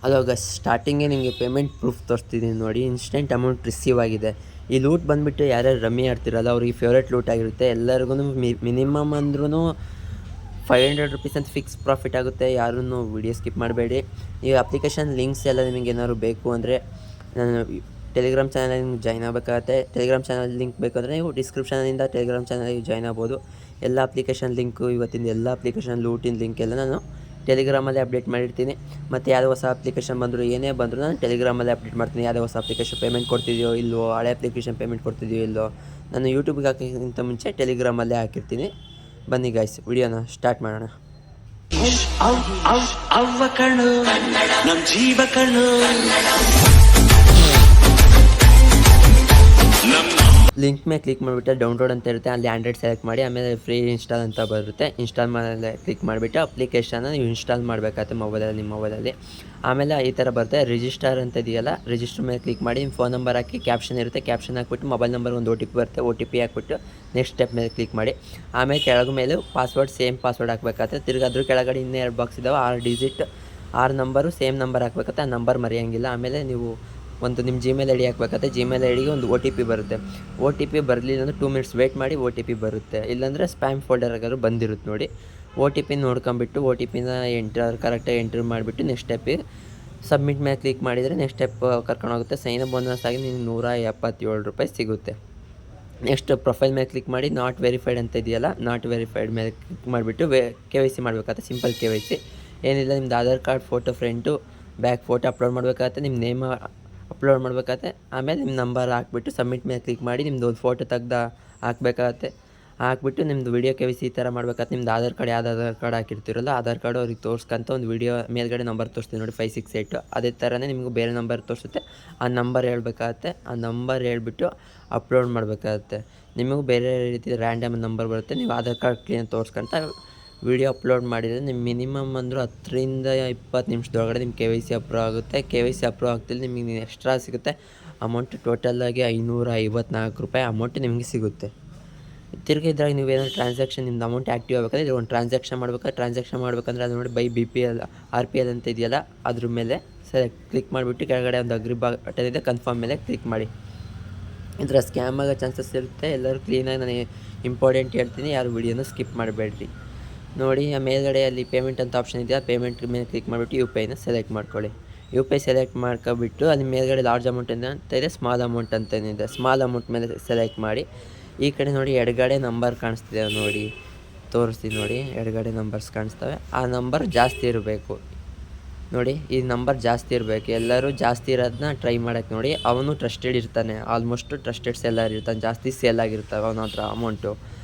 ಅವಾಗ ಸ್ಟಾರ್ಟಿಂಗೇ ನಿಮಗೆ payment proof ತೋರಿಸ್ತಿದ್ದೀನಿ ನೋಡಿ. ಇನ್ಸ್ಟೆಂಟ್ ಅಮೌಂಟ್ ರಿಸೀವ್ ಆಗಿದೆ. ಈ ಲೂಟ್ ಬಂದುಬಿಟ್ಟು ಯಾರ್ಯಾರು ರಮ್ಮಿ ಆಡ್ತಿರಲ್ಲ ಅವ್ರಿಗೆ ಫೇವ್ರೇಟ್ ಲೂಟ್ ಆಗಿರುತ್ತೆ. ಎಲ್ಲರಿಗೂ ಮಿನಿಮಮ್ ಅಂದ್ರೂ 500 ರುಪೀಸ್ ಅಂತ ಫಿಕ್ಸ್ ಪ್ರಾಫಿಟ್ ಆಗುತ್ತೆ. ಯಾರೂ ವಿಡಿಯೋ ಸ್ಕಿಪ್ ಮಾಡಬೇಡಿ. ಈ ಅಪ್ಲಿಕೇಶನ್ ಲಿಂಕ್ಸ್ ಎಲ್ಲ ನಿಮಗೆ ಏನಾದ್ರು ಬೇಕು ಅಂದರೆ ನಾನು ಟೆಲಿಗ್ರಾಮ್ ಚಾನಲ್ ನಿಮ್ಗೆ ಜಾಯ್ನ್ ಆಗಬೇಕಾಗತ್ತೆ. ಟೆಲಿಗ್ರಾಮ್ ಚಾನಲ್ ಲಿಂಕ್ ಬೇಕಂದರೆ ನೀವು ಡಿಸ್ಕ್ರಿಪ್ಷನಿಂದ ಟೆಲಿಗ್ರಾಮ್ ಚಾನಲ್ಗೆ ಜಾಯ್ನ್ ಆಗ್ಬೋದು. ಎಲ್ಲ ಅಪ್ಲಿಕೇಶನ್ ಲಿಂಕು ಇವತ್ತಿನ ಎಲ್ಲ ಅಪ್ಲಿಕೇಶನ್ ಲೂಟಿನ ಲಿಂಕ್ ಎಲ್ಲ ನಾನು ಟೆಲಿಗ್ರಾಮಲ್ಲಿ ಅಪ್ಡೇಟ್ ಮಾಡಿರ್ತೀನಿ. ಮತ್ತು ಯಾವುದೇ ಹೊಸ ಅಪ್ಲಿಕೇಶನ್ ಬಂದರೂ ಏನೇ ಬಂದರೂ ನಾನು ಟೆಲಿಗ್ರಾಮಲ್ಲಿ ಅಪ್ಡೇಟ್ ಮಾಡ್ತೀನಿ. ಯಾವುದೇ ಹೊಸ ಅಪ್ಲಿಕೇಶನ್ ಪೇಮೆಂಟ್ ಕೊಡ್ತಿದೆಯೋ ಇಲ್ಲವೋ, ಹಳೆ ಅಪ್ಲಿಕೇಶನ್ ಪೇಮೆಂಟ್ ಕೊಡ್ತಿದೆಯೋ ಇಲ್ಲೋ, ನಾನು ಯೂಟ್ಯೂಬ್ಗೆ ಹಾಕೋಕ್ಕಿಂತ ಮುಂಚೆ ಟೆಲಿಗ್ರಾಮಲ್ಲೇ ಹಾಕಿರ್ತೀನಿ. ಬನ್ನಿ ಗಾಯ್ಸ್, ವಿಡಿಯೋನ ಸ್ಟಾರ್ಟ್ ಮಾಡೋಣ. ಅವ್ವ ಕಣ್ಣು ನಮ್ ಜೀವ ಕಣ್ಣು. ಲಿಂಕ್ ಮೇಲೆ ಕ್ಲಿಕ್ ಮಾಡಿಬಿಟ್ಟು ಡೌನ್ಲೋಡ್ ಅಂತ ಇರುತ್ತೆ, ಅಲ್ಲಿ ಆಂಡ್ರಾಯ್ಡ್ ಸೆಲೆಕ್ಟ್ ಮಾಡಿ ಆಮೇಲೆ ಫ್ರೀ ಇನ್ಸ್ಟಾಲ್ ಅಂತ ಬರುತ್ತೆ. ಇನ್ಸ್ಟಾಲ್ ಮೇಲೆ ಕ್ಲಿಕ್ ಮಾಡಿಬಿಟ್ಟು ಅಪ್ಲಿಕೇಶನ್ನ ನೀವು ಇನ್ಸ್ಟಾಲ್ ಮಾಡಬೇಕಾಗುತ್ತೆ ಮೊಬೈಲಲ್ಲಿ, ನಿಮ್ಮ ಮೊಬೈಲಲ್ಲಿ. ಆಮೇಲೆ ಈ ಥರ ಬರುತ್ತೆ, ರಿಜಿಸ್ಟರ್ ಅಂತ ಇದೆಯಲ್ಲ, ರಿಜಿಸ್ಟರ್ ಮೇಲೆ ಕ್ಲಿಕ್ ಮಾಡಿ ನಿಮ್ಮ ಫೋನ್ ನಂಬರ್ ಹಾಕಿ, ಕ್ಯಾಪ್ಷನ್ ಇರುತ್ತೆ, ಕ್ಯಾಪ್ಷನ್ ಹಾಕ್ಬಿಟ್ಟು ಮೊಬೈಲ್ ನಂಬರ್ ಒಂದು OTP ಬರುತ್ತೆ, OTP ಹಾಕ್ಬಿಟ್ಟು ನೆಕ್ಸ್ಟ್ ಸ್ಟೆಪ್ ಮೇಲೆ ಕ್ಲಿಕ್ ಮಾಡಿ. ಆಮೇಲೆ ಕೆಳಗೆ ಮೇಲೆ ಪಾಸ್ವರ್ಡ್ ಸೇಮ್ ಪಾಸ್ವರ್ಡ್ ಹಾಕಬೇಕಾಗುತ್ತೆ. ತಿರ್ಗಿ ಅದ್ರ ಕೆಳಗಡೆ ಇನ್ನೂ 2 ಬಾಕ್ಸ್ ಇದ್ದಾವೆ, 6 ಡಿಜಿಟ್ 6 ನಂಬರು ಸೇಮ್ ನಂಬರ್ ಹಾಕಬೇಕಾಗುತ್ತೆ. ಆ ನಂಬರ್ ಮರೆಯೋಂಗಿಲ್ಲ. ಆಮೇಲೆ ನೀವು ಒಂದು ನಿಮ್ಮ ಜಿಮೇಲ್ ಐ ಡಿ ಹಾಕಬೇಕಾಗುತ್ತೆ. ಜಿಮೇಲ್ ಐ ಡಿಗೆ ಒಂದು OTP ಬರುತ್ತೆ. OTP ಬರಲಿಲ್ಲ ಅಂದರೆ 2 ಮಿನಿಟ್ಸ್ ವೆಯ್ಟ್ ಮಾಡಿ OTP ಬರುತ್ತೆ. ಇಲ್ಲಾಂದರೆ ಸ್ಪ್ಯಾಮ್ ಫೋಲ್ಡರ್ಗಾದ್ರು ಬಂದಿರುತ್ತೆ ನೋಡಿ. OTP ನೋಡ್ಕೊಂಬಿಟ್ಟು OTPನ ಕರೆಕ್ಟಾಗಿ ಎಂಟ್ರ್ ಮಾಡಿಬಿಟ್ಟು ನೆಕ್ಸ್ಟ್ ಸ್ಟೆಪ್ಪಿಗೆ ಸಬ್ಮಿಟ್ ಮೇಲೆ ಕ್ಲಿಕ್ ಮಾಡಿದರೆ ನೆಕ್ಸ್ಟ್ ಸ್ಟೆಪ್ ಕರ್ಕೊಂಡೋಗುತ್ತೆ. ಸೈನ್ ಅಪ್ ಬೋನಸ್ ಆಗಿ ನಿಮಗೆ 177 ರೂಪಾಯಿ ಸಿಗುತ್ತೆ. ನೆಕ್ಸ್ಟ್ ಪ್ರೊಫೈಲ್ ಮೇಲೆ ಕ್ಲಿಕ್ ಮಾಡಿ ನಾಟ್ ವೆರಿಫೈಡ್ ಅಂತ ಇದೆಯಲ್ಲ, ನಾಟ್ ವೆರಿಫೈಡ್ ಮೇಲೆ ಕ್ಲಿಕ್ ಮಾಡಿಬಿಟ್ಟು KYC ಮಾಡಬೇಕಾಗುತ್ತೆ. ಸಿಂಪಲ್ KYC ಏನಿಲ್ಲ, ನಿಮ್ದು Aadhaar card photo front back photo upload ಮಾಡಬೇಕಾಗತ್ತೆ, ನಿಮ್ಮ ನೇಮ್ ಅಪ್ಲೋಡ್ ಮಾಡಬೇಕಾಗತ್ತೆ. ಆಮೇಲೆ ನಿಮ್ಮ ನಂಬರ್ ಹಾಕ್ಬಿಟ್ಟು ಸಬ್ಮಿಟ್ ಮೇಲೆ ಕ್ಲಿಕ್ ಮಾಡಿ ನಿಮ್ಮದು ಒಂದು ಫೋಟೋ ತೆಗ್ದು ಹಾಕಬೇಕಾಗತ್ತೆ. ಹಾಕ್ಬಿಟ್ಟು ನಿಮ್ಮದು ವೀಡಿಯೋ KYC ಈ ಥರ ಮಾಡಬೇಕಾಗತ್ತೆ. ನಿಮ್ದು ಆಧಾರ್ ಕಾರ್ಡ್ ಯಾವ್ದು ಆಧಾರ್ ಕಾರ್ಡ್ ಹಾಕಿರ್ತೀರಲ್ಲ, ಆಧಾರ್ ಕಾರ್ಡು ಅವ್ರಿಗೆ ತೋರಿಸ್ಕೊಂತ ಒಂದು ವೀಡಿಯೋ ಮೇಲ್ಗಡೆ ನಂಬರ್ ತೋರಿಸ್ತೀವಿ ನೋಡಿ 568. ಅದೇ ಥರನೇ ನಿಮಗೂ ಬೇರೆ ನಂಬರ್ ತೋರಿಸುತ್ತೆ. ಆ ನಂಬರ್ ಹೇಳ್ಬೇಕಾಗತ್ತೆ. ಆ ನಂಬರ್ ಹೇಳ್ಬಿಟ್ಟು ಅಪ್ಲೋಡ್ ಮಾಡಬೇಕಾಗತ್ತೆ. ನಿಮಗೂ ಬೇರೆ ರೀತಿ ರ್ಯಾಂಡಮ್ ನಂಬರ್ ಬರುತ್ತೆ. ನೀವು ಆಧಾರ್ ಕಾರ್ಡ್ ಕ್ಲೀನ್ ತೋರಿಸ್ಕೊಂತ ವೀಡಿಯೋ ಅಪ್ಲೋಡ್ ಮಾಡಿದರೆ ನಿಮ್ಮ ಮಿನಿಮಮ್ ಅಂದರೂ 10 ರಿಂದ 20 ನಿಮಿಷದೊಳಗಡೆ ನಿಮ್ಮ KYC ಅಪ್ರೂವ್ ಆಗುತ್ತೆ. KYC ಅಪ್ರೂವ್ ಆಗ್ತಿಲ್ಲ ನಿಮಗೆ ಎಕ್ಸ್ಟ್ರಾ ಸಿಗುತ್ತೆ ಅಮೌಂಟ್. ಟೋಟಲಾಗಿ 554 ರೂಪಾಯಿ ಅಮೌಂಟ್ ನಿಮಗೆ ಸಿಗುತ್ತೆ. ತಿರ್ಗಿ ಇದ್ರಾಗ ನೀವೇನಾದ್ರು ಟ್ರಾನ್ಸಾಕ್ಷನ್ ನಿಮ್ದು ಅಮೌಂಟ್ ಆ್ಯಕ್ಟಿವ್ ಆಗಬೇಕಾದ್ರೆ ಇದು ಒಂದು ಟ್ರಾನ್ಸಾಕ್ಷನ್ ಮಾಡಬೇಕಂದ್ರೆ ಅದು ನೋಡಿ ಬೈ BPL RPL ಅಂತ ಇದೆಯಲ್ಲ, ಅದ್ರ ಮೇಲೆ ಕ್ಲಿಕ್ ಮಾಡಿಬಿಟ್ಟು ಕೆಳಗಡೆ ಒಂದು ಅಗ್ರಿ ಬಟನ್ ಇದೆ, ಕನ್ಫರ್ಮ್ ಮೇಲೆ ಕ್ಲಿಕ್ ಮಾಡಿ. ಇದರ ಸ್ಕ್ಯಾಮ್ ಆಗೋ ಚಾನ್ಸಸ್ ಇರುತ್ತೆ. ಎಲ್ಲರೂ ಕ್ಲೀನಾಗಿ ನಾನು ಇಂಪಾರ್ಟೆಂಟ್ ಹೇಳ್ತೀನಿ, ಯಾರು ವಿಡಿಯೋನ ಸ್ಕಿಪ್ ಮಾಡಬೇಡ್ರಿ ನೋಡಿ. ಆ ಮೇಲ್ಗಡೆ ಅಲ್ಲಿ ಪೇಮೆಂಟ್ ಅಂತ ಆಪ್ಷನ್ ಇದೆಯಾ, ಪೇಮೆಂಟ್ ಮೇಲೆ ಕ್ಲಿಕ್ ಮಾಡಿಬಿಟ್ಟು UPIನ ಸೆಲೆಕ್ಟ್ ಮಾಡ್ಕೊಳ್ಳಿ. UPI ಸೆಲೆಕ್ಟ್ ಮಾಡ್ಕೊಬಿಟ್ಟು ಅಲ್ಲಿ ಮೇಲ್ಗಡೆ ಲಾರ್ಜ್ ಅಮೌಂಟ್ ಅಂತ ಇದೆ, ಸ್ಮಾಲ್ ಅಮೌಂಟ್ ಅಂತೇನಿದೆ, ಸ್ಮಾಲ್ ಅಮೌಂಟ್ ಮೇಲೆ ಸೆಲೆಕ್ಟ್ ಮಾಡಿ. ಈ ಕಡೆ ನೋಡಿ ಎಡಗಡೆ ನಂಬರ್ ಕಾಣಿಸ್ತಿದೆ ನೋಡಿ, ತೋರಿಸ್ತೀನಿ ನೋಡಿ, ಎಡಗಡೆ ನಂಬರ್ಸ್ ಕಾಣಿಸ್ತವೆ. ಆ ನಂಬರ್ ಜಾಸ್ತಿ ಇರಬೇಕು ನೋಡಿ, ಈ ನಂಬರ್ ಜಾಸ್ತಿ ಇರಬೇಕು. ಎಲ್ಲರೂ ಜಾಸ್ತಿ ಇರೋದನ್ನ ಟ್ರೈ ಮಾಡೋಕ್ಕೆ ನೋಡಿ. ಅವನು ಟ್ರಸ್ಟೆಡ್ ಇರ್ತಾನೆ, ಆಲ್ಮೋಸ್ಟ್ ಟ್ರಸ್ಟೆಡ್ ಸೆಲ್ಲರ್ ಇರ್ತಾನೆ, ಜಾಸ್ತಿ ಸೇಲ್ ಆಗಿರ್ತವೆ ಅವನ ಹತ್ರ ಅಮೌಂಟು.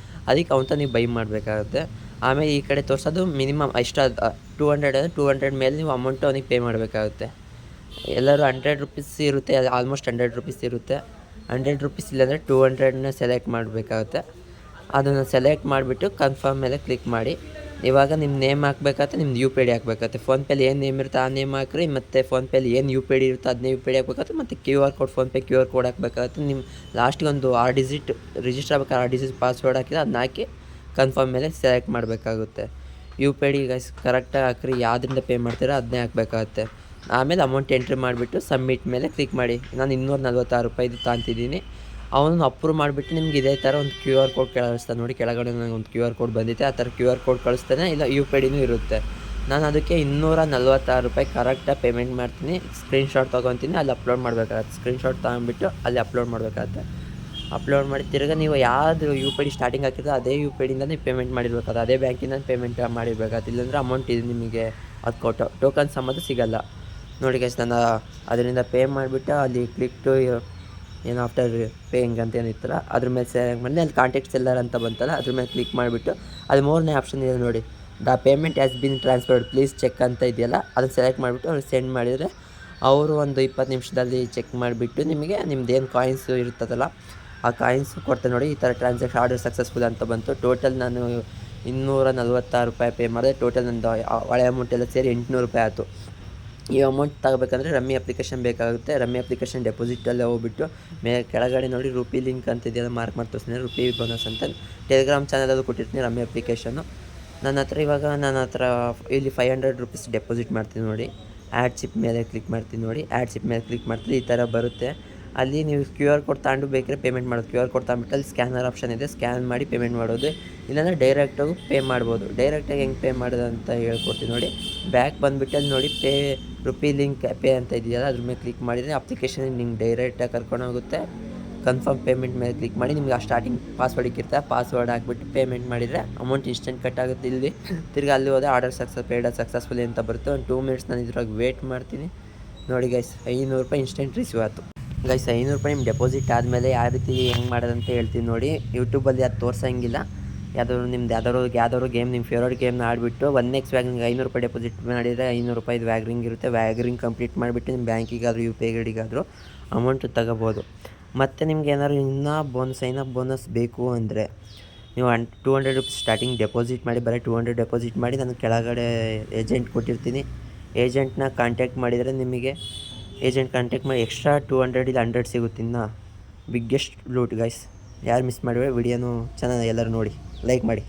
ಅದಕ್ಕೆ ಅವನ ನೀವು ಬೈ ಮಾಡಬೇಕಾಗುತ್ತೆ. ಆಮೇಲೆ ಈ ಕಡೆ ತೋರಿಸೋದು ಮಿನಿಮಮ್ ಎಷ್ಟು 200 ಮೇಲೆ ನೀವು ಅಮೌಂಟು ಅವನಿಗೆ ಪೇ ಮಾಡಬೇಕಾಗುತ್ತೆ. ಎಲ್ಲರೂ 100 ರೂಪೀಸ್ ಇರುತ್ತೆ, ಆಲ್ಮೋಸ್ಟ್ 100 ರೂಪೀಸ್ ಇರುತ್ತೆ. 100 ರೂಪೀಸ್ ಇಲ್ಲಾಂದರೆ 200ನ ಸೆಲೆಕ್ಟ್ ಮಾಡಬೇಕಾಗುತ್ತೆ. ಅದನ್ನು ಸೆಲೆಕ್ಟ್ ಮಾಡಿಬಿಟ್ಟು ಕನ್ಫರ್ಮ್ ಮೇಲೆ ಕ್ಲಿಕ್ ಮಾಡಿ. ಇವಾಗ ನಿಮ್ಮ ನೇಮ್ ಹಾಕಬೇಕಾಗುತ್ತೆ, ನಿಮ್ದು UPI ಹಾಕಬೇಕಾಗುತ್ತೆ. ಫೋನ್ಪೇಲಿ ಏನು ನೇಮ್ ಇರುತ್ತೆ ಆ ನೇಮ್ ಹಾಕ್ರಿ, ಮತ್ತು ಫೋನ್ಪೇಲಿ ಏನು UPI ಇರುತ್ತೆ ಅದನ್ನೇ UPI ಹಾಕಬೇಕಾಗುತ್ತೆ. ಮತ್ತು QR code, PhonePe QR code ಹಾಕಬೇಕಾಗುತ್ತೆ. ನಿಮ್ಮ ಲಾಸ್ಟಿಗೆ ಒಂದು 6 ಡಿಜಿಟ್ ರಿಜಿಸ್ಟರ್ ಆಗಬೇಕಾದ್ರೆ 6 ಡಿಜಿಟ್ ಪಾಸ್ವರ್ಡ್ ಹಾಕಿದ್ರೆ ಅದನ್ನ ಹಾಕಿ ಕನ್ಫರ್ಮ್ ಮೇಲೆ ಸೆಲೆಕ್ಟ್ ಮಾಡಬೇಕಾಗುತ್ತೆ. UPI ಗೈಸ್ ಕರೆಕ್ಟಾಗಿ ಹಾಕ್ರಿ, ಯಾವುದರಿಂದ ಪೇ ಮಾಡ್ತೀರೋ ಅದನ್ನೇ ಹಾಕಬೇಕಾಗುತ್ತೆ. ಆಮೇಲೆ ಅಮೌಂಟ್ ಎಂಟ್ರಿ ಮಾಡಿಬಿಟ್ಟು ಸಬ್ಮಿಟ್ ಮೇಲೆ ಕ್ಲಿಕ್ ಮಾಡಿ. ನಾನು 246 ರೂಪಾಯಿದು ತಾಂತಿದ್ದೀನಿ. ಅವನು ಅಪ್ರೂವ್ ಮಾಡಿಬಿಟ್ಟು ನಿಮ್ಗೆ ಇದೇ ಥರ ಒಂದು QR ಕೋಡ್ ಕಳಿಸ್ತಾನೆ ನೋಡಿ, ಕೆಳಗಡೆ ನನಗೆ ಒಂದು QR ಕೋಡ್ ಬಂದಿದೆ, ಆ ಥರ QR ಕೋಡ್ ಕಳಿಸ್ತಾನೆ. ಇಲ್ಲ UPIನೂ ಇರುತ್ತೆ. ನಾನು ಅದಕ್ಕೆ 246 ರೂಪಾಯಿ ಕರೆಕ್ಟಾಗಿ ಪೇಮೆಂಟ್ ಮಾಡ್ತೀನಿ. ಸ್ಕ್ರೀನ್ಶಾಟ್ ತೊಗೊತೀನಿ, ಅಲ್ಲಿ ಅಪ್ಲೋಡ್ ಮಾಡಬೇಕಾಗತ್ತೆ. ಸ್ಕ್ರೀನ್ಶಾಟ್ ತೊಗೊಂಬಿಟ್ಟು ಅಲ್ಲಿ ಅಪ್ಲೋಡ್ ಮಾಡಬೇಕಾಗತ್ತೆ. ಅಪ್ಲೋಡ್ ಮಾಡಿ ತಿರ್ಗಿ ನೀವು ಯಾವುದು UPI ಸ್ಟಾರ್ಟಿಂಗ್ ಹಾಕಿದ್ರೆ ಅದೇ UPIಯಿಂದ ನೀವು ಪೇಮೆಂಟ್ ಮಾಡಿರ್ಬೇಕಾದ್ರೆ ಅದೇ ಬ್ಯಾಂಕಿಂದ ಪೇಮೆಂಟ್ ಮಾಡಿರ್ಬೇಕಾಗುತ್ತೆ. ಇಲ್ಲಾಂದರೆ ಅಮೌಂಟ್ ಇದು ನಿಮಗೆ ಅದು ಟೋಕನ್ಸ್ ಸಂಬಂಧ ಸಿಗೋಲ್ಲ ನೋಡಿ ಗೈಸ್. ನಾನು ಅದರಿಂದ ಪೇ ಮಾಡಿಬಿಟ್ಟು ಅಲ್ಲಿ ಕ್ಲಿಕ್ ಟು ಏನು ಆಫ್ಟರ್ ಪೇಯಿಂಗ್ ಅಂತ ಏನಿತ್ತಲ್ಲ ಅದ್ರ ಮೇಲೆ ಸೆಲೆಕ್ಟ್ ಮಾಡಿ ಅಲ್ಲಿ ಕಾಂಟ್ಯಾಕ್ಟ್ ಸೆಲ್ಲರ್ ಅಂತ ಬಂತಲ್ಲ ಅದ್ರ ಮೇಲೆ ಕ್ಲಿಕ್ ಮಾಡಿಬಿಟ್ಟು ಅದು 3ನೇ ಆಪ್ಷನ್ ಇದೆ ನೋಡಿ, the payment has been transferred please check ಅಂತ ಇದೆಯಲ್ಲ, ಅದನ್ನು ಸೆಲೆಕ್ಟ್ ಮಾಡಿಬಿಟ್ಟು ಅವ್ರಿಗೆ ಸೆಂಡ್ ಮಾಡಿದರೆ ಅವರು ಒಂದು 20 ನಿಮಿಷದಲ್ಲಿ ಚೆಕ್ ಮಾಡಿಬಿಟ್ಟು ನಿಮಗೆ ನಿಮ್ದೇನು ಕಾಯಿನ್ಸು ಇರ್ತದಲ್ಲ ಆ ಕಾಯಿನ್ಸು ಕೊಡ್ತಾರೆ ನೋಡಿ. ಈ ಥರ ಟ್ರಾನ್ಸಾಕ್ಷನ್ ಆರ್ಡರ್ ಸಕ್ಸಸ್ಫುಲ್ ಅಂತ ಬಂತು. ಟೋಟಲ್ ನಾನು 246 ರೂಪಾಯಿ ಪೇ ಮಾಡಿದೆ. ಟೋಟಲ್ ನಂದು ಹಳೆ ಅಮೌಂಟ್ ಎಲ್ಲ ಸೇರಿ 800 ರೂಪಾಯಿ ಆಯಿತು. ಈ ಅಮೌಂಟ್ ತಗೋಬೇಕಂದ್ರೆ ರಮ್ಮಿ ಅಪ್ಲಿಕೇಶನ್ ಬೇಕಾಗುತ್ತೆ. ರಮ್ಮಿ ಅಪ್ಲಿಕೇಶನ್ ಡೆಪಾಸಿಟಲ್ಲೇ ಹೋಗ್ಬಿಟ್ಟು ಕೆಳಗಡೆ ನೋಡಿ ರುಪಿ ಲಿಂಕ್ ಅಂತ ಇದೆಯಲ್ಲ, ಮಾರ್ಕ್ ಮಾಡಿ ತೋರಿಸ್ತೀನಿ, ರುಪಿ ಬೋನಸ್ ಅಂತ ಟೆಲಿಗ್ರಾಮ್ ಚಾನಲಲ್ಲೂ ಕೊಟ್ಟಿರ್ತೀನಿ ರಮ್ಮಿ ಅಪ್ಲಿಕೇಶನ್ನು. ನನ್ನ ಹತ್ರ ಇಲ್ಲಿ 500 ರೂಪೀಸ್ ಡೆಪಾಸಿಟ್ ಮಾಡ್ತೀನಿ ನೋಡಿ. ಆ್ಯಡ್ ಚಿಪ್ ಮೇಲೆ ಕ್ಲಿಕ್ ಮಾಡ್ತೀನಿ ನೋಡಿ. ಆ್ಯಡ್ ಚಿಪ್ ಮೇಲೆ ಕ್ಲಿಕ್ ಮಾಡ್ತೀವಿ, ಈ ಥರ ಬರುತ್ತೆ. ಅಲ್ಲಿ ನೀವು QR ಕೋಡ್ ತಗೊಂಡು ಬೇಕಾದ್ರೆ ಪೇಮೆಂಟ್ ಮಾಡೋದು. QR ಕೋಡ್ ತಗೊಂಡ್ಬಿಟ್ಟು ಅಲ್ಲಿ ಸ್ಕ್ಯಾನರ್ ಆಪ್ಷನ್ ಇದೆ, ಸ್ಕ್ಯಾನ್ ಮಾಡಿ ಪೇಮೆಂಟ್ ಮಾಡೋದು. ಇಲ್ಲಾಂದರೆ ಡೈರೆಕ್ಟಾಗಿ ಪೇ ಮಾಡ್ಬೋದು. ಡೈರೆಕ್ಟಾಗಿ ಹೆಂಗೆ ಪೇ ಮಾಡೋದು ಅಂತ ಹೇಳ್ಕೊಡ್ತೀನಿ ನೋಡಿ. ಬ್ಯಾಕ್ ಬಂದುಬಿಟ್ಟು ಅಲ್ಲಿ ನೋಡಿ ರುಪಿ ಲಿಂಕ್ ಪೇ ಅಂತ ಇದೆಯಲ್ಲ, ಅದ್ರ ಮೇಲೆ ಕ್ಲಿಕ್ ಮಾಡಿದರೆ ಅಪ್ಲಿಕೇಶನ್ ನಿಮ್ಗೆ ಡೈರೆಕ್ಟಾಗಿ ಕರ್ಕೊಂಡೋಗುತ್ತೆ. ಕನ್ಫರ್ಮ್ ಪೇಮೆಂಟ್ ಮೇಲೆ ಕ್ಲಿಕ್ ಮಾಡಿ ನಿಮ್ಗೆ ಆ ಸ್ಟಾರ್ಟಿಂಗ್ ಪಾಸ್ವರ್ಡ್ ಇಕ್ಕಿರ್ತಾರೆ, ಪಾಸ್ವರ್ಡ್ ಹಾಕ್ಬಿಟ್ಟು ಪೇಮೆಂಟ್ ಮಾಡಿದರೆ ಅಮೌಂಟ್ ಇನ್ಸ್ಟೆಂಟ್ ಕಟ್ ಆಗುತ್ತೆ. ಇಲ್ಲಿ ತಿರ್ಗಿ ಅಲ್ಲಿ ಹೋದರೆ ಆರ್ಡರ್ ಸಕ್ಸಸ್ಫುಲಿ ಅಂತ ಬರುತ್ತೆ. ಒಂದು 2 ಮಿನಿಟ್ಸ್ ನಾನು ಇದ್ರಾಗ ವೇಟ್ ಮಾಡ್ತೀನಿ ನೋಡಿ ಗೈಸ್. ₹500 ಇನ್ಸ್ಟೆಂಟ್ ರಿಸೀವ್ ಆಯಿತು ಗೈಸ್. ₹500 ನಿಮ್ಮ ಡೆಪಾಸಿಟ್ ಆದಮೇಲೆ ಯಾವ ರೀತಿ ಹೆಂಗೆ ಮಾಡೋದಂತ ಹೇಳ್ತೀನಿ ನೋಡಿ. ಯೂಟ್ಯೂಬಲ್ಲಿ ಅದು ತೋರ್ಸೋಂಗಿಲ್ಲ. ಯಾವ್ದಾದ್ರು ಗೇಮ್ ನಿಮ್ಮ ಫೇವ್ರೇಟ್ ಗೇಮ್ನ ಆಡಿಬಿಟ್ಟು 1x ವ್ಯಾಗ್ರಿಂಗ್ ₹500 ಡೆಪಾಸಿಟ್ ಮಾಡಿದರೆ ₹500 ವ್ಯಾಗ್ರಿಂಗ್ ಇರುತ್ತೆ. ವ್ಯಾಗ್ರಿಂಗ್ ಕಂಪ್ಲೀಟ್ ಮಾಡಿಬಿಟ್ಟು ನಿಮ್ಮ ಬ್ಯಾಂಕಿಗಾದರೂ UPI ಐಡಿಗಾದರೂ ಅಮೌಂಟ್ ತಗೋಬೋದು. ಮತ್ತು ನಿಮ್ಗೆ ಏನಾದ್ರು ಇನ್ನೂ ಬೋನಸ್ ಬೇಕು ಅಂದರೆ ನೀವು ₹200 ಸ್ಟಾರ್ಟಿಂಗ್ ಡೆಪಾಸಿಟ್ ಮಾಡಿ, ಬರೀ 200 ಡೆಪಾಸಿಟ್ ಮಾಡಿ ನಾನು ಕೆಳಗಡೆ ಏಜೆಂಟ್ ಕೊಟ್ಟಿರ್ತೀನಿ. ಏಜೆಂಟ್ನ ಕಾಂಟ್ಯಾಕ್ಟ್ ಮಾಡಿದರೆ ನಿಮಗೆ ಕಾಂಟ್ಯಾಕ್ಟ್ ಮಾಡಿ ಎಕ್ಸ್ಟ್ರಾ 200 ಇಲ್ಲ 100 ಸಿಗುತ್ತೆ. ಇನ್ನು ಬಿಗ್ಗೆಸ್ಟ್ ಲೂಟ್ ಗೈಸ್. ಯಾರು ಮಿಸ್ ಮಾಡಿದ್ರೆ ವಿಡಿಯೋನು ಚೆನ್ನಾಗಿ ಎಲ್ಲರೂ ನೋಡಿ, ಲೈಕ್ ಮಾಡಿ.